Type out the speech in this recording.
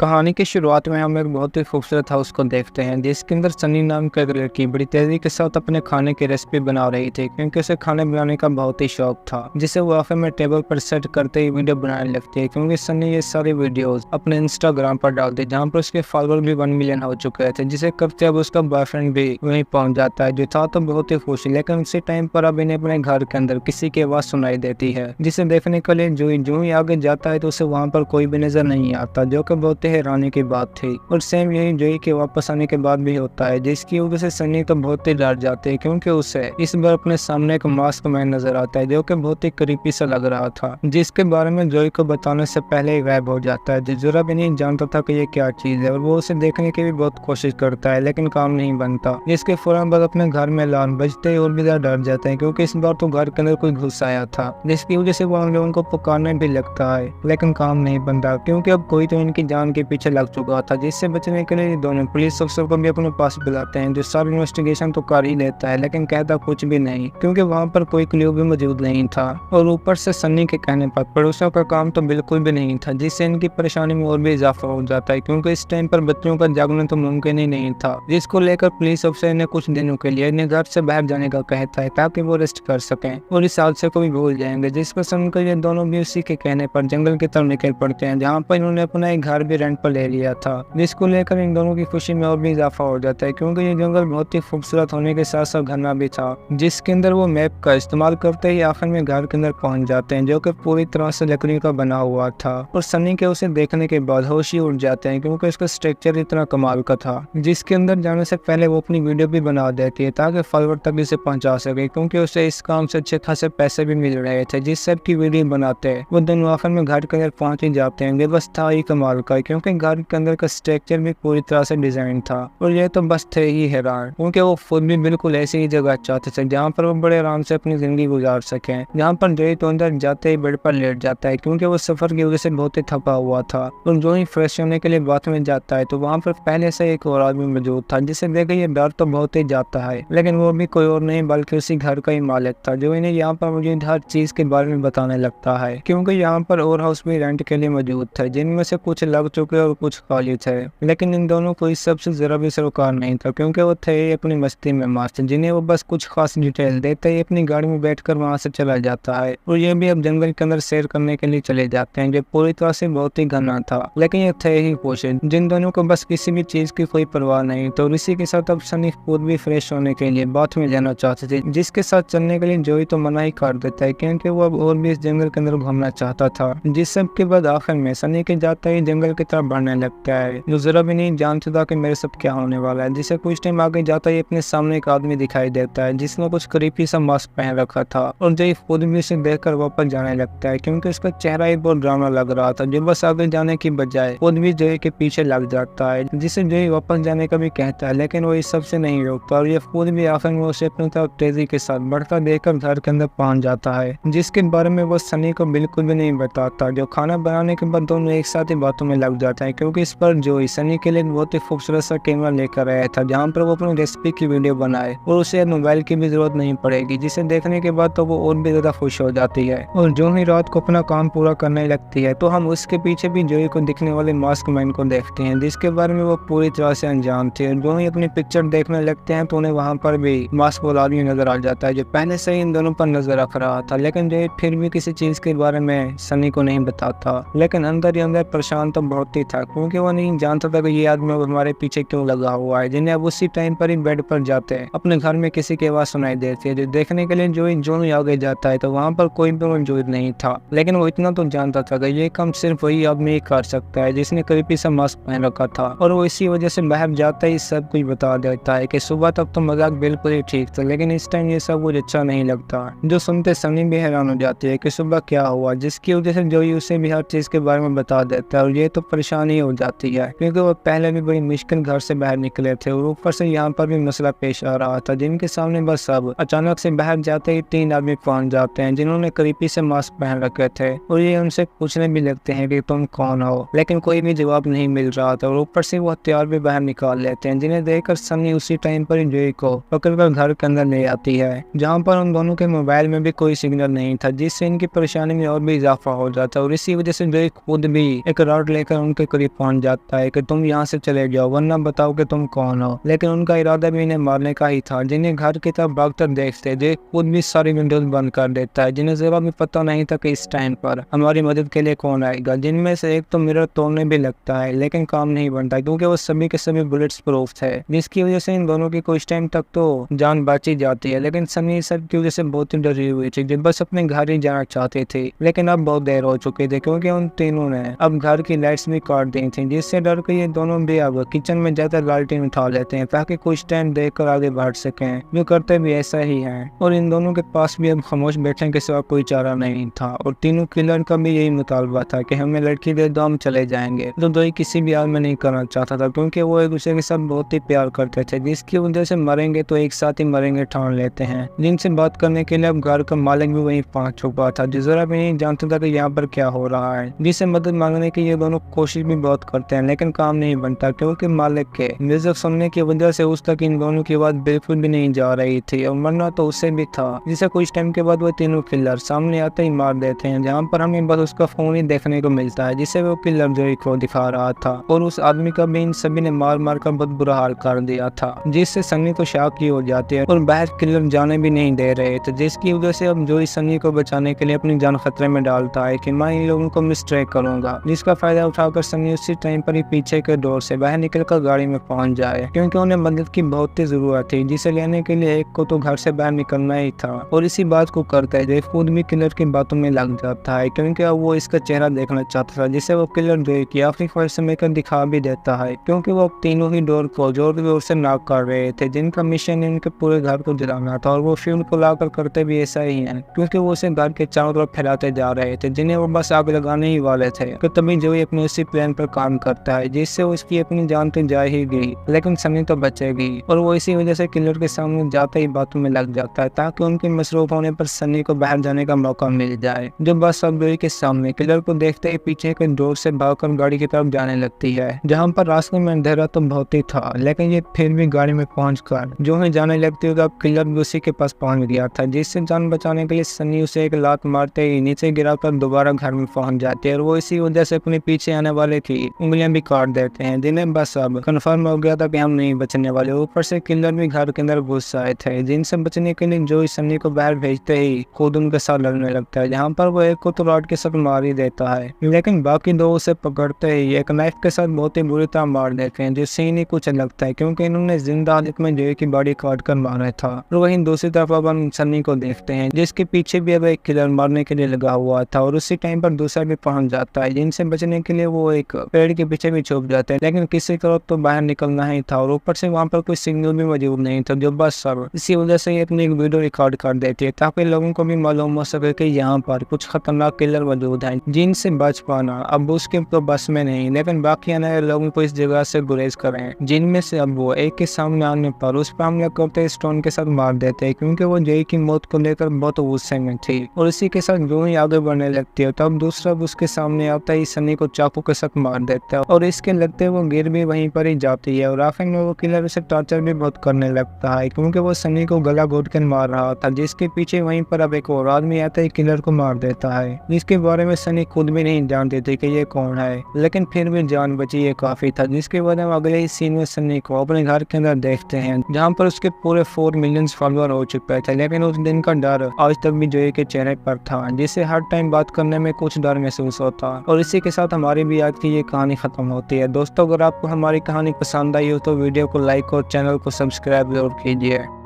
कहानी की शुरुआत में हम एक बहुत ही खूबसूरत हाउस को देखते हैं जिसके अंदर सनी नाम का एक लड़की बड़ी तेजी के साथ अपने खाने की रेसिपी बना रही थी क्योंकि उसे खाने बनाने का बहुत ही शौक था, जिसे वो आखिर में टेबल पर सेट करते ही वीडियो बनाने लगती है क्योंकि सनी ये सारी वीडियोस अपने इंस्टाग्राम पर डालती है जहाँ पर उसके फॉलोअर भी 1 मिलियन हो चुके थे, जिसे करते अब उसका बॉयफ्रेंड भी वहीं पहुंच जाता है जो था तो बहुत ही खुश। लेकिन उसी टाइम पर अब इन्हें अपने घर के अंदर किसी की आवाज सुनाई देती है जिसे देखने के लिए जो ही आगे जाता है तो उसे वहाँ पर कोई भी नजर नहीं आता, जो कि बहुत ही हैरानी की बात थी। और सेम यही जोई के वापस आने के बाद भी होता है, जिसकी वजह से सनी तो बहुत ही डर जाते हैं क्योंकि उसे इस बार अपने सामने एक मास्क मैन नजर आता है जो कि बहुत ही क्रीपी सा लग रहा था, जिसके बारे में जोई को बताने से पहले ही गायब हो जाता है। जरा भी नहीं जानता था कि ये क्या चीज है और वो उसे देखने की भी बहुत कोशिश करता है लेकिन काम नहीं बनता, जिसके फौरन बाद अपने घर में अलार्म बजते ही और भी ज्यादा डर जाते हैं क्योंकि इस बार तो घर के अंदर कोई घुस आया था, जिसकी वजह से वो उन लोगों को पुकारने भी लगता है लेकिन काम नहीं बनता क्योंकि अब कोई तो इनकी जान के पीछे लग चुका था। जिससे बचने के लिए दोनों पुलिस अफसर को भी अपने पास बुलाते हैं जो सारी इन्वेस्टिगेशन तो कर ही लेता है लेकिन कहता कुछ भी नहीं क्योंकि वहाँ पर कोई क्लू भी मौजूद नहीं था। और ऊपर से सन्नी के कहने पर पड़ोसियों का काम तो बिल्कुल भी नहीं था, जिससे इनकी परेशानी में और भी इजाफा हो जाता है क्योंकि इस टाइम पर बच्चों का जागना तो मुमकिन ही नहीं था, जिसको लेकर पुलिस अफसर ने कुछ दिनों के लिए इन्हें घर से बाहर जाने का कहता है ताकि वो रेस्ट कर सकें और इस हादसे को भी भूल जाएंगे। जिस पर सुनकर ये दोनों भी उसी के कहने पर जंगल की तरफ निकल पड़ते हैं जहाँ पर इन्होंने अपना एक घर भी रेंट पर ले लिया था, जिसको लेकर इन दोनों की खुशी में और भी इजाफा हो जाता है क्योंकि ये जंगल बहुत ही खूबसूरत होने के साथ साथ घना भी था, जिसके अंदर वो मैप का इस्तेमाल करते ही आखिर में घर के अंदर पहुंच जाते हैं जो कि पूरी तरह से लकड़ी का बना हुआ था। और सनी के उसे देखने के बाद होश ही उड़ जाते हैं क्योंकि उसका स्ट्रक्चर इतना कमाल का था, जिसके अंदर जाने से पहले वो अपनी वीडियो भी बना देती है ताकि फॉलोअर तक इसे पहुंचा सके क्योंकि उसे इस काम से अच्छे खासे पैसे भी मिल रहे थे। जिस सब की वीडियो बनाते हैं वो दोनों आखिर में घर के अंदर पहुंच ही जाते हैं। व्यवस्था ही कमाल का क्योंकि घर के अंदर का स्ट्रक्चर भी पूरी तरह से डिजाइन था और ये तो बस थे ही हैरान क्योंकि वो खुद भी बिल्कुल ऐसी ही जगह चाहते थे जहाँ पर वो बड़े आराम से अपनी जिंदगी गुजार सकें। जहाँ पर जोई तो अंदर जाते ही बेड पर लेट जाता है क्योंकि वो सफर की वजह से बहुत ही थका हुआ था और जो ही फ्रेश होने के लिए बाथरूम में जाता है तो वहाँ पर पहले से एक और आदमी मौजूद था, जिसे देख ये डर तो बहुत ही जाता है लेकिन वो भी कोई और नहीं बल्कि उसी घर का ही मालिक था जो इन्हें यहाँ पर मौजूद हर चीज के बारे में बताने लगता है क्योंकि यहाँ पर और हाउस भी रेंट के लिए मौजूद थे जिनमें से कुछ लग चुके और कुछ खाली थे। लेकिन इन दोनों को इस सबसे जरा भी सरोकार नहीं था क्योंकि वो थे अपनी मस्ती में मस्त, जिन्हें वो बस कुछ खास डिटेल देते ही अपनी गाड़ी में बैठकर वहां से चला जाता है और ये भी अब जंगल के अंदर सैर करने के लिए चले जाते हैं जो पूरी तरह से बहुत ही घना था। लेकिन ये थे ही पोषण जिन दोनों को बस किसी भी चीज की कोई परवाह नहीं, तो इसी के साथ अब सनी खुद भी फ्रेश होने के लिए बाथ में जाना चाहते थे, जिसके साथ चलने के लिए जोई तो मना ही कर देता है क्योंकि वो अब और भी इस जंगल के अंदर घूमना चाहता था। जिस सब के बाद आखिर में सनी के जाता ही जंगल की तरफ बढ़ने लगता है जो जरा भी नहीं जानता था कि मेरे सब क्या होने वाला है। जिसे कुछ टाइम आगे जाता ही अपने सामने एक आदमी दिखाई देता है जिसने कुछ क्रीपी सा मास्क पहन रखा था और जोई खुद भी उसे देखकर वापस जाने लगता है क्योंकि उसका चेहरा ही बहुत डरावना लग रहा था, जो बस आगे जाने की बजाय खुद भी जोई के पीछे लग जाता है, जिसे जोई वापस जाने का भी कहता है लेकिन वो इस सबसे नहीं रोकता और ये खुद भी आखिर में उसे अपनी तरफ तेजी के साथ बढ़ता देखकर घर के अंदर पहुंच जाता है, जिसके बारे में वो सनी को बिल्कुल भी नहीं बताता। जो खाना बनाने के बाद दोनों एक साथ ही बातों में लग जाते हैं क्योंकि इस पर जोई सनी के लिए बहुत ही खूबसूरत सा कैमरा लेकर आया था जहाँ पर वो अपनी रेसिपी की वीडियो बनाए और उसे मोबाइल की भी जरूरत नहीं पड़ेगी, जिसे देखने के बाद तो वो और भी ज्यादा खुश हो जाती है। और जो ही रात को अपना काम पूरा करने लगती है तो हम उसके पीछे भी जोई को दिखने वाले मास्क मैन को देखते हैं जिसके बारे में वो पूरी तरह से अनजान थे। जो ही अपनी पिक्चर देखने लगते हैं तो उन्हें वहाँ पर भी मास्क वाला आदमी नजर आ जाता है जो पहले से ही इन दोनों पर नजर रख रहा था, लेकिन जोई फिर भी किसी चीज के बारे में सनी को नहीं बताता। लेकिन अंदर ही अंदर परेशान तो बहुत ही था क्योंकि वो नहीं जानता था कि ये आदमी हमारे पीछे क्यों लगा हुआ है, जिन्हें अब उसी टाइम पर ही बेड पर जाते हैं अपने घर में किसी की आवाज सुनाई देती है जो देखने के लिए जो ही आगे जाता है तो वहाँ पर कोई भी मौजूद नहीं था। लेकिन वो इतना तो जानता था कि ये काम सिर्फ वही आदमी ही कर सकता है जिसने क्रीपी सा मास्क पहन रखा था और वो इसी वजह से बाहर जाता ही सब कुछ बता देता है कि सुबह तक तो मजाक बिल्कुल ही ठीक था लेकिन इस टाइम ये सब कुछ अच्छा नहीं लगता। जो सुनते सनी भी हैरान हो जाती है कि सुबह क्या हुआ, जिसकी वजह से जोई उसे भी हर चीज के बारे में बता देता है और ये तो परेशानी हो जाती है क्योंकि वो पहले भी बड़ी मुश्किल घर से बाहर निकले थे और ऊपर से यहाँ पर भी मसला पेश आ रहा था जिनके सामने बस अब अचानक से बाहर जाते ही 3 आदमी पहुंच जाते हैं जिन्होंने क्रीपी से मास्क पहन रखे थे और ये उनसे पूछने भी लगते हैं कि तुम कौन हो, लेकिन कोई भी जवाब नहीं मिल रहा था और ऊपर से वो हथियार भी बाहर निकाल लेते हैं, जिन्हें देखकर सनी उसी टाइम पर जोई को पकड़कर घर के अंदर ले आती है जहाँ पर उन दोनों के मोबाइल में भी कोई सिग्नल नहीं था, जिससे इनकी परेशानी में और भी इजाफा हो जाता और इसी वजह से जोई खुद भी एक रॉड लेकर उनके करीब पहुंच जाता है कि तुम यहाँ से चले जाओ वरना बताओ कि तुम कौन हो। लेकिन उनका इरादा भी इन्हें मारने का ही था। जिन्हें घर की तरफ भागकर देखते देख खुद भी सारी विंडोज बंद कर देता है। जिन्हें जरा भी पता नहीं था कि इस टाइम पर हमारी मदद के लिए कौन आएगा। जिनमें से एक तो मिरर तोड़ने भी लगता है लेकिन काम नहीं बनता क्योंकि वो सभी के सभी बुलेट्स प्रूफ थे, जिसकी वजह से इन दोनों की कुछ टाइम तक तो जान बची जाती है। लेकिन सनी सब की वजह से बहुत ही डरी हुई थी, जो बस अपने घर ही जाना चाहती थी। लेकिन अब बहुत देर हो चुकी थी क्योंकि उन तीनों ने अब घर की लाइट्स भी काट दी थी, जिससे डर के ये दोनों भी अब किचन में जाकर लालटेन उठा लेते हैं ताकि कुछ टाइम देखकर आगे बढ़ सकें। जो करते भी ऐसा ही है और इन दोनों के पास भी अब खामोश बैठने के सिवा कोई चारा नहीं था। और तीनों किलर का भी यही मुतालबा था कि हमें लड़की दे दो हम चले जाएंगे। तो दो किसी भी हाल में नहीं करना चाहता था क्योंकि वो एक दूसरे के साथ बहुत ही प्यार करते थे, जिसकी वजह से मरेंगे तो एक साथ ही मरेंगे ठान लेते हैं। जिनसे बात करने के लिए अब घर का मालिक भी वहीं पहुंच चुका था, जो जरा भी नहीं जानता था कि यहाँ पर क्या हो रहा है। जिससे मदद मांगने की ये दोनों कोशिश भी बहुत करते हैं लेकिन काम नहीं बनता क्योंकि मालिक के म्यूजिक सुनने की वजह से उस तक इन दोनों की बात बिल्कुल भी नहीं जा रही थी और मरना तो उससे भी था। जिसे कुछ टाइम के बाद वो तीनों किलर सामने आते ही मार देते हैं, जहाँ पर हमें बस उसका फोन ही देखने को मिलता है जिसे वो किलर जोई को दिखा रहा था। और उस आदमी का भी इन सभी ने मार मार कर बहुत बुरा हाल कर दिया था, जिससे सनी को शॉक ही हो जाती है और बाहर किलर जाने भी नहीं दे रहे थे। जिसकी वजह से अब जोई सनी को बचाने के लिए अपनी जान खतरे में डालता है कि मैं इन लोगों को मिसट्रेक करूंगा, जिसका फायदा उठाकर सनी उसी टाइम पर ही पीछे के डोर से बाहर निकलकर गाड़ी में पहुंच जाए क्योंकि उन्हें मदद की बहुत ही जरूरत थी, जिसे लेने के लिए एक को तो घर से बाहर निकलना ही था। और इसी बात को करते हुए खुद भी किलर की बातों में लग जाता है क्योंकि अब वो इसका चेहरा देखना चाहता था, जिसे वो किलर जोई की आखिरी ख्वाहिश समय कर दिखा भी देता है क्योंकि वो तीनों ही डोर को जोर जोर से नॉक कर रहे थे, जिनका मिशन इनके पूरे घर को जलाना था। और वो फ्यूल को लाकर करते भी ऐसा ही है क्योंकि वो उसे घर के चारों तरफ फैलाते जा रहे थे, जिन्हें वो बस आग लगाने ही वाले थे। तो तभी जोई अपने उसी प्लान पर काम करता है जिससे उसकी अपनी जान तो जा ही गई लेकिन सनी तो बचेगी। और वो इसी वजह से किलर के सामने जाते ही बातों में लग जाता है ताकि उनके मसरूफ होने पर सनी को बाहर जाने का मौका मिल जाए। जो बस अब जोई के सामने किलर को देखते ही पीछे के डोर से भागकर गाड़ी की तरफ जाने लगती है, जहाँ पर रास्ते में अंधेरा तो बहुत ही था लेकिन ये फिर भी गाड़ी में पहुंचकर जो ही जाने लगती है तब किलर भी उसी के पास पहुंच गया था, जिससे जान बचाने के लिए सनी उसे एक लात मारते ही नीचे गिराकर दोबारा घर में पहुंच जाती है। और वो इसी वजह से अपने पीछे आने वाले की उंगलियां भी काट देते हैं, जिन्हें बस अब कंफर्म हो गया था कि हम नहीं बचने वाले। ऊपर से किलर भी घर के अंदर घुस आए थे, जिनसे बचने के लिए जो सनी को बाहर भेजते ही खुद उनके साथ लड़ने लगता है, जहाँ पर वो एक को तो रॉड के साथ मार ही देता है लेकिन बाकी दो उसे पकड़ते ही एक नाइफ के साथ बहुत ही बुरी तरह मार देते हैं, जिससे ही नहीं कुछ लगता है क्योंकि इन्होंने जिंदा हालत में जो की बॉडी काट कर मारा था। और वहीं दूसरी तरफ अब हम सनी को देखते हैं जिसके पीछे भी अब एक किलर मारने के लिए लगा हुआ था और उसी टाइम पर दूसरा भी पहुंच जाता है, जिनसे बचने के लिए वो एक पेड़ के पीछे भी छुप जाते हैं लेकिन किसी तरफ तो बाहर निकलना ही था। और ऊपर से वहाँ पर कोई सिग्नल भी मौजूद नहीं था, जो बस सब इसी वजह से ये अपनी एक वीडियो रिकॉर्ड कर देती है ताकि लोगों को भी मालूम हो सके कि यहाँ पर कुछ खतरनाक किलर मौजूद हैं, जिनसे बच पाना अब उसके तो बस में नहीं लेकिन बाकी आने लोगों को इस जगह से गुरेज करें, जिनमें से अब वो एक के सामने आने पर उस पर हमला करते स्टोन के साथ मार देते हैं क्योंकि वो जेई की मौत को लेकर बहुत गुस्से में थी। और इसी के साथ जो ही आगे बढ़ने लगती है तब दूसरा उसके सामने आता ही सनी को चाकू के साथ मार देता है और इसके लगते वो गिर भी वहीं पर ही जाती है। और आखिर में वो किलर उसे टॉर्चर भी बहुत करने लगता है क्योंकि वो सनी को गला घोट कर मार रहा था, जिसके पीछे वहीं पर अब एक और आदमी आता है किलर को मार देता है, जिसके बारे में सनी खुद भी नहीं जानते थे कि ये कौन है लेकिन फिर भी जान बची ये काफी था। जिसके बाद हम अगले ही सीन में सनी को अपने घर के अंदर देखते हैं जहाँ पर उसके पूरे 4 मिलियन फॉलोअर हो चुके थे, लेकिन उस दिन का डर आज तक भी जोई के चेहरे पर था, जिससे हर टाइम बात करने में कुछ डर महसूस होता। और इसी के साथ हमारी भी आज की ये कहानी खत्म होती है। दोस्तों अगर आपको हमारी कहानी पसंद आई हो तो वीडियो को लाइक और चैनल को सब्सक्राइब जरूर कीजिए।